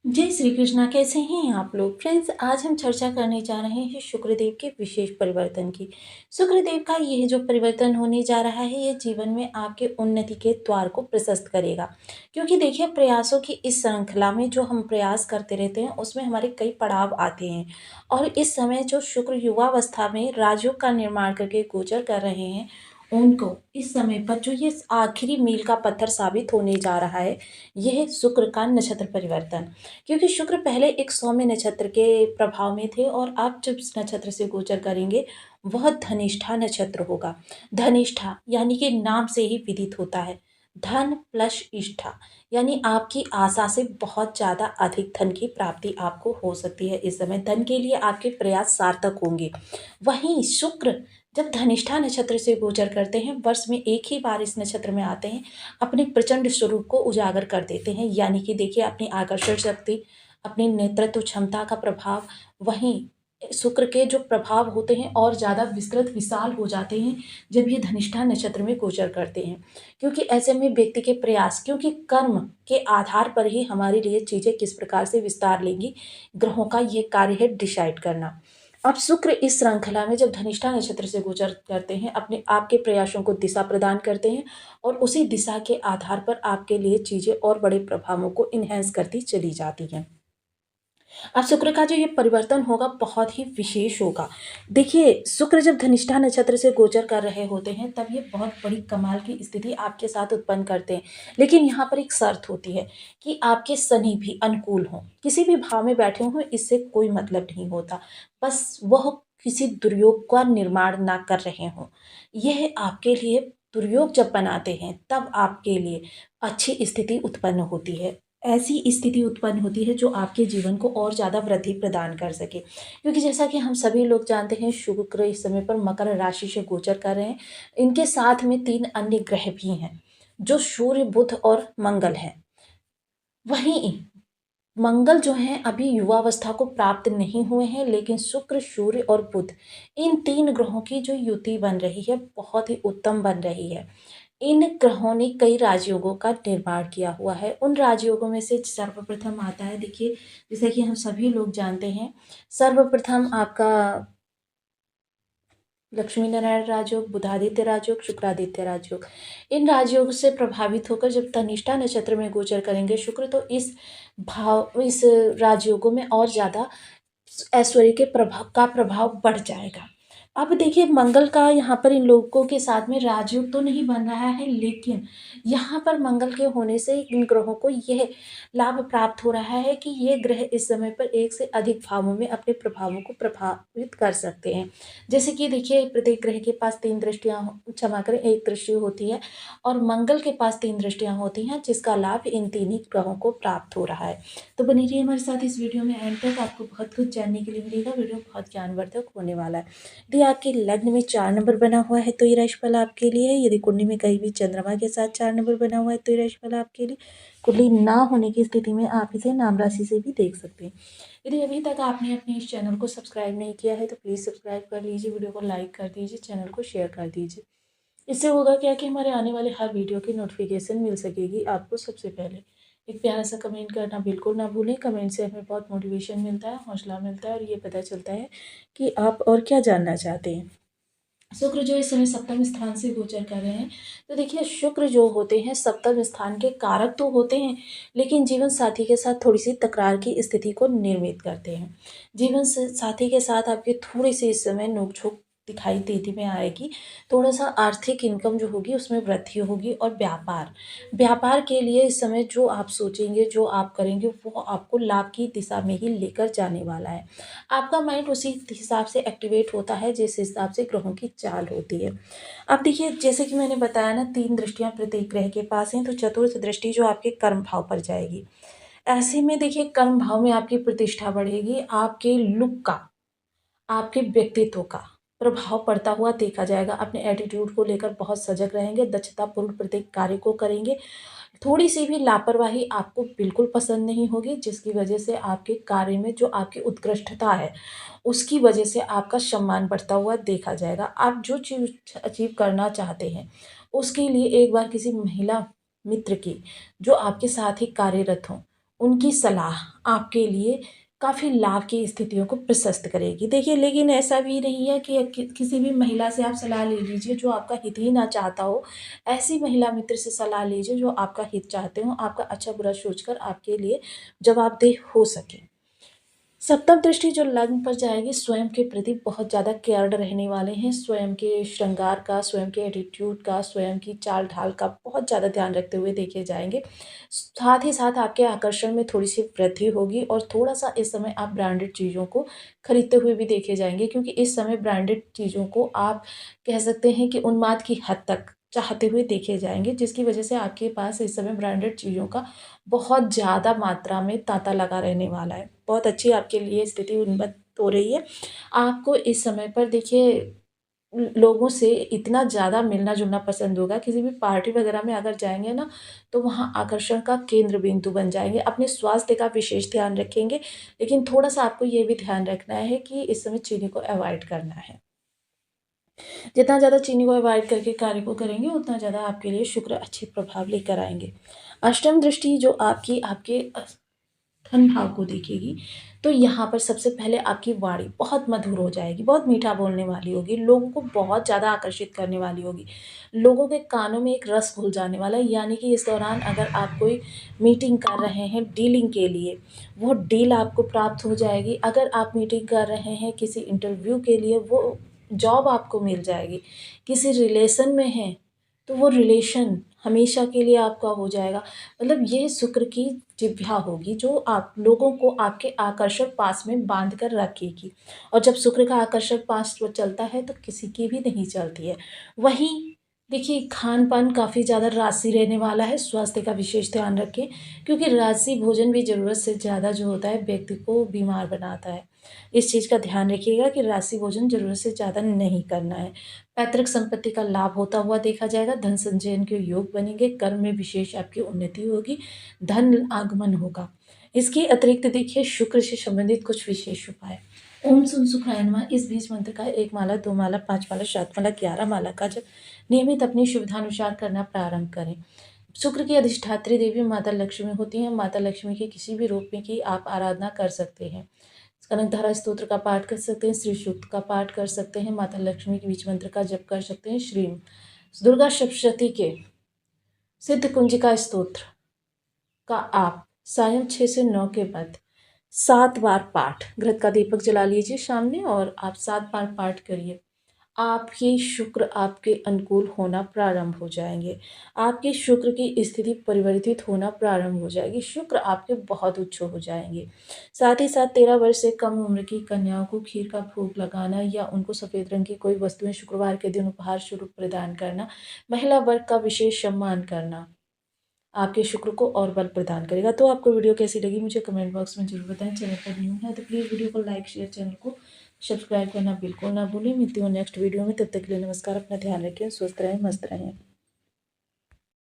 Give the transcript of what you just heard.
जय श्री कृष्णा। कैसे हैं आप लोग फ्रेंड्स? आज हम चर्चा करने जा रहे हैं शुक्रदेव के विशेष परिवर्तन की। शुक्रदेव का यह जो परिवर्तन होने जा रहा है, ये जीवन में आपके उन्नति के द्वार को प्रशस्त करेगा। क्योंकि देखिए, प्रयासों की इस श्रृंखला में जो हम प्रयास करते रहते हैं, उसमें हमारे कई पड़ाव आते हैं। और इस समय जो शुक्र युवावस्था में राजयोग का निर्माण करके गोचर कर रहे हैं, उनको इस समय पर जो ये आखिरी मील का पत्थर साबित होने जा रहा है, यह शुक्र का नक्षत्र परिवर्तन। क्योंकि शुक्र पहले एक सौम्य नक्षत्र के प्रभाव में थे और अब जब इस नक्षत्र से गोचर करेंगे, वह धनिष्ठा नक्षत्र होगा। धनिष्ठा यानी कि नाम से ही विदित होता है, धन प्लस इष्ठा, यानी आपकी आशा से बहुत ज़्यादा अधिक धन की प्राप्ति आपको हो सकती है। इस समय धन के लिए आपके प्रयास सार्थक होंगे। वहीं शुक्र जब धनिष्ठा नक्षत्र से गोचर करते हैं, वर्ष में एक ही बार इस नक्षत्र में आते हैं, अपने प्रचंड स्वरूप को उजागर कर देते हैं। यानी कि देखिए, अपनी आकर्षण शक्ति, अपनी नेतृत्व क्षमता का प्रभाव, वहीं शुक्र के जो प्रभाव होते हैं और ज़्यादा विस्तृत विशाल हो जाते हैं जब ये धनिष्ठा नक्षत्र में गोचर करते हैं। क्योंकि ऐसे में व्यक्ति के प्रयास, क्योंकि कर्म के आधार पर ही हमारे लिए चीज़ें किस प्रकार से विस्तार लेंगी, ग्रहों का ये कार्य है डिसाइड करना। अब शुक्र इस श्रृंखला में जब धनिष्ठा नक्षत्र से गोचर करते हैं, अपने आपके प्रयासों को दिशा प्रदान करते हैं और उसी दिशा के आधार पर आपके लिए चीज़ें और बड़े प्रभावों को इन्हेंस करती चली जाती हैं। अब शुक्र का जो ये परिवर्तन होगा, बहुत ही विशेष होगा। देखिए, शुक्र जब धनिष्ठा नक्षत्र से गोचर कर रहे होते हैं, तब ये बहुत बड़ी कमाल की स्थिति आपके साथ उत्पन्न करते हैं। लेकिन यहाँ पर एक शर्त होती है कि आपके शनि भी अनुकूल हों। किसी भी भाव में बैठे हों, इससे कोई मतलब नहीं होता। बस वह किसी दुर्योग का निर्माण ना कर रहे हों। यह आपके लिए दुर्योग जब बनाते हैं, तब आपके लिए अच्छी स्थिति उत्पन्न होती है। ऐसी स्थिति उत्पन्न होती है जो आपके जीवन को और ज़्यादा वृद्धि प्रदान कर सके। क्योंकि जैसा कि हम सभी लोग जानते हैं, शुक्र इस समय पर मकर राशि से गोचर कर रहे हैं। इनके साथ में 3 अन्य ग्रह भी हैं, जो सूर्य, बुध और मंगल हैं। वहीं मंगल जो हैं अभी युवावस्था को प्राप्त नहीं हुए हैं, लेकिन शुक्र, सूर्य और बुध, इन 3 ग्रहों की जो युति बन रही है, बहुत ही उत्तम बन रही है। इन ग्रहों ने कई राजयोगों का निर्माण किया हुआ है। उन राजयोगों में से सर्वप्रथम आता है, देखिए, जैसे कि हम सभी लोग जानते हैं, सर्वप्रथम आपका लक्ष्मी नारायण राजयोग, बुधादित्य राजयोग, शुक्रादित्य राजयोग। इन राजयोग से प्रभावित होकर जब धनिष्ठा नक्षत्र में गोचर करेंगे शुक्र, तो इस राजयोगों में और ज़्यादा ऐश्वर्य के प्रभाव बढ़ जाएगा। अब देखिए, मंगल का यहाँ पर इन लोगों के साथ में राजयोग तो नहीं बन रहा है, लेकिन यहाँ पर मंगल के होने से इन ग्रहों को यह लाभ प्राप्त हो रहा है कि ये ग्रह इस समय पर एक से अधिक भावों में अपने प्रभावों को प्रभावित कर सकते हैं। जैसे कि देखिए, प्रत्येक ग्रह के पास 3 दृष्टियाँ, क्षमा करें, 1 दृष्टि होती है और मंगल के पास 3 दृष्टियाँ होती हैं, जिसका लाभ इन 3 ही ग्रहों को प्राप्त हो रहा है। तो बने रहिए हमारे साथ इस वीडियो में एंड तक, आपको बहुत कुछ जानने के लिए मिलेगा। वीडियो बहुत ज्ञानवर्धक होने वाला है। यदि आपके लग्न में 4 नंबर बना हुआ है तो ये राशिफल आपके लिए है। यदि कुंडली में कहीं भी चंद्रमा के साथ 4 नंबर बना हुआ है तो ये राशिफल आपके लिए। कुंडली ना होने की स्थिति में आप इसे नाम राशि से भी देख सकते हैं। यदि अभी तक आपने अपने इस चैनल को सब्सक्राइब नहीं किया है तो प्लीज़ सब्सक्राइब कर लीजिए, वीडियो को लाइक कर दीजिए, चैनल को शेयर कर दीजिए। इससे होगा क्या कि हमारे आने वाले हर वीडियो की नोटिफिकेशन मिल सकेगी आपको सबसे पहले। एक प्यारा सा कमेंट करना बिल्कुल ना भूलें। कमेंट से हमें बहुत मोटिवेशन मिलता है, हौसला मिलता है और ये पता चलता है कि आप और क्या जानना चाहते हैं। शुक्र जो इस समय सप्तम स्थान से गोचर कर रहे हैं, तो देखिए, शुक्र जो होते हैं सप्तम स्थान के कारक तो होते हैं, लेकिन जीवन साथी के साथ थोड़ी सी तकरार की स्थिति को निर्मित करते हैं। जीवन साथी के साथ आपकी थोड़ी सी इस समय नोक-झोंक दिखाई देती में आएगी। थोड़ा सा आर्थिक इनकम जो होगी उसमें वृद्धि होगी और व्यापार के लिए इस समय जो आप सोचेंगे, जो आप करेंगे, वो आपको लाभ की दिशा में ही लेकर जाने वाला है। आपका माइंड उसी हिसाब से एक्टिवेट होता है जिस हिसाब से ग्रहों की चाल होती है। अब देखिए, जैसे कि मैंने बताया ना, 3 दृष्टियाँ प्रत्येक ग्रह के पास हैं, तो चतुर्थ दृष्टि जो आपके कर्म भाव पर जाएगी। ऐसे में देखिए, कर्म भाव में आपकी प्रतिष्ठा बढ़ेगी, आपके लुक का, आपके व्यक्तित्व का प्रभाव पड़ता हुआ देखा जाएगा। अपने एटीट्यूड को लेकर बहुत सजग रहेंगे, दक्षतापूर्ण प्रत्येक कार्य को करेंगे। थोड़ी-सी भी लापरवाही आपको बिल्कुल पसंद नहीं होगी, जिसकी वजह से आपके कार्य में जो आपकी उत्कृष्टता है, उसकी वजह से आपका सम्मान बढ़ता हुआ देखा जाएगा। आप जो चीज़ अचीव करना चाहते हैं, उसके लिए एक बार किसी महिला मित्र की, जो आपके साथ ही कार्यरत हों, उनकी सलाह आपके लिए काफ़ी लाभ की स्थितियों को प्रशस्त करेगी। देखिए, लेकिन ऐसा भी नहीं है कि किसी भी महिला से आप सलाह ले लीजिए जो आपका हित ही ना चाहता हो। ऐसी महिला मित्र से सलाह लीजिए जो आपका हित चाहते हों, आपका अच्छा-बुरा सोचकर आपके लिए जवाबदेह हो सकें। सप्तम दृष्टि जो लग्न पर जाएगी, स्वयं के प्रति बहुत ज़्यादा केयर्ड रहने वाले हैं। स्वयं के श्रृंगार का, स्वयं के एटीट्यूड का, स्वयं की चाल-ढाल का बहुत ज़्यादा ध्यान रखते हुए देखे जाएँगे। साथ ही साथ आपके आकर्षण में थोड़ी-सी वृद्धि होगी और थोड़ा-सा इस समय आप ब्रांडेड चीज़ों को खरीदते हुए भी देखे जाएँगे, क्योंकि इस समय ब्रांडेड चीज़ों को आप कह सकते हैं कि उन्माद की हद तक चाहते हुए देखे जाएँगे, जिसकी वजह से आपके पास इस समय ब्रांडेड चीज़ों का बहुत ज़्यादा मात्रा में ताँता लगा रहने वाला है। बहुत अच्छी आपके लिए स्थिति उन्नत हो रही है। आपको इस समय पर देखिए लोगों से इतना ज़्यादा मिलना-जुलना पसंद होगा, किसी भी पार्टी वगैरह में अगर जाएँगे ना, तो वहाँ आकर्षण का केंद्र बिंदु बन जाएँगे। अपने स्वास्थ्य का विशेष ध्यान रखेंगे, लेकिन थोड़ा-सा आपको ये भी ध्यान रखना है कि इस समय चीनी को अवॉइड करना है। जितना ज़्यादा चीनी को अवॉइड करके कार्य को करेंगे, उतना ज़्यादा आपके लिए शुक्र अच्छे प्रभाव लेकर आएँगे। अष्टम दृष्टि जो आपकी आपके धन भाव को देखेगी, तो यहाँ पर सबसे पहले आपकी वाणी बहुत मधुर हो जाएगी, बहुत मीठा बोलने वाली होगी, लोगों को बहुत ज़्यादा आकर्षित करने वाली होगी। लोगों के कानों में एक रस घुल जाने वाला है, यानी कि इस दौरान अगर आप कोई मीटिंग कर रहे हैं डीलिंग के लिए, वो डील आपको प्राप्त हो जाएगी। अगर आप मीटिंग कर रहे हैं किसी इंटरव्यू के लिए, वो जॉब आपको मिल जाएगी। किसी रिलेशन में हैं, तो वो रिलेशन हमेशा के लिए आपका हो जाएगा। मतलब ये शुक्र की जिह्वा होगी जो आप लोगों को आपके आकर्षण पास में बांध कर रखेगी, और जब शुक्र का आकर्षण पास वो चलता है तो किसी की भी नहीं चलती है। वहीं देखिए, खान-पान काफ़ी ज़्यादा राशि रहने वाला है, स्वास्थ्य का विशेष ध्यान रखें, क्योंकि राशि भोजन भी ज़रूरत से ज़्यादा जो होता है व्यक्ति को बीमार बनाता है। इस चीज़ का ध्यान रखिएगा कि राशि भोजन ज़रूरत से ज़्यादा नहीं करना है। पैतृक संपत्ति का लाभ होता हुआ देखा जाएगा, धन संचयन के योग बनेंगे, कर्म में विशेष आपकी उन्नति होगी, धन आगमन होगा। इसके अतिरिक्त देखिए, शुक्र से संबंधित कुछ विशेष उपाय। ओम सुन सुखाय नमः इस बीज मंत्र का 1 माला, 2 माला, 5 माला, 7 माला, 11 माला का जप नियमित अपनी सुविधानुसार करना प्रारंभ करें। शुक्र की अधिष्ठात्री देवी माता लक्ष्मी होती हैं। माता लक्ष्मी के किसी भी रूप में की आप आराधना कर सकते हैं। कनकधारा स्तोत्र का पाठ कर सकते हैं, श्री सूक्त का पाठ कर सकते हैं, माता लक्ष्मी के बीज मंत्र का जप कर सकते हैं, श्री दुर्गा सप्तशती के सिद्ध कुंजिका स्तोत्र का आप सायं 6 से 9 के बाद 7 बार पाठ, घृत का दीपक जला लीजिए सामने और आप 7 बार पाठ करिए। आपके शुक्र आपके अनुकूल होना प्रारंभ हो जाएँगे। आपके शुक्र की स्थिति परिवर्तित होना प्रारंभ हो जाएगी। शुक्र आपके बहुत उच्च हो जाएँगे। साथ ही साथ 13 वर्ष से कम उम्र की कन्याओं को खीर का भोग लगाना या उनको सफ़ेद रंग की कोई वस्तुएँ शुक्रवार के दिन उपहार स्वरूप प्रदान करना, महिला वर्ग का विशेष सम्मान करना, आपके शुक्र को और बल प्रदान करेगा। तो आपको वीडियो कैसी लगी मुझे कमेंट बॉक्स में ज़रूर बताएं। चैनल पर न्यू है तो प्लीज़ वीडियो को लाइक शेयर, चैनल को सब्सक्राइब करना बिल्कुल ना भूलें। मिलती हूँ नेक्स्ट वीडियो में, तब तक के लिए नमस्कार। अपना ध्यान रखें, स्वस्थ रहें, मस्त रहें।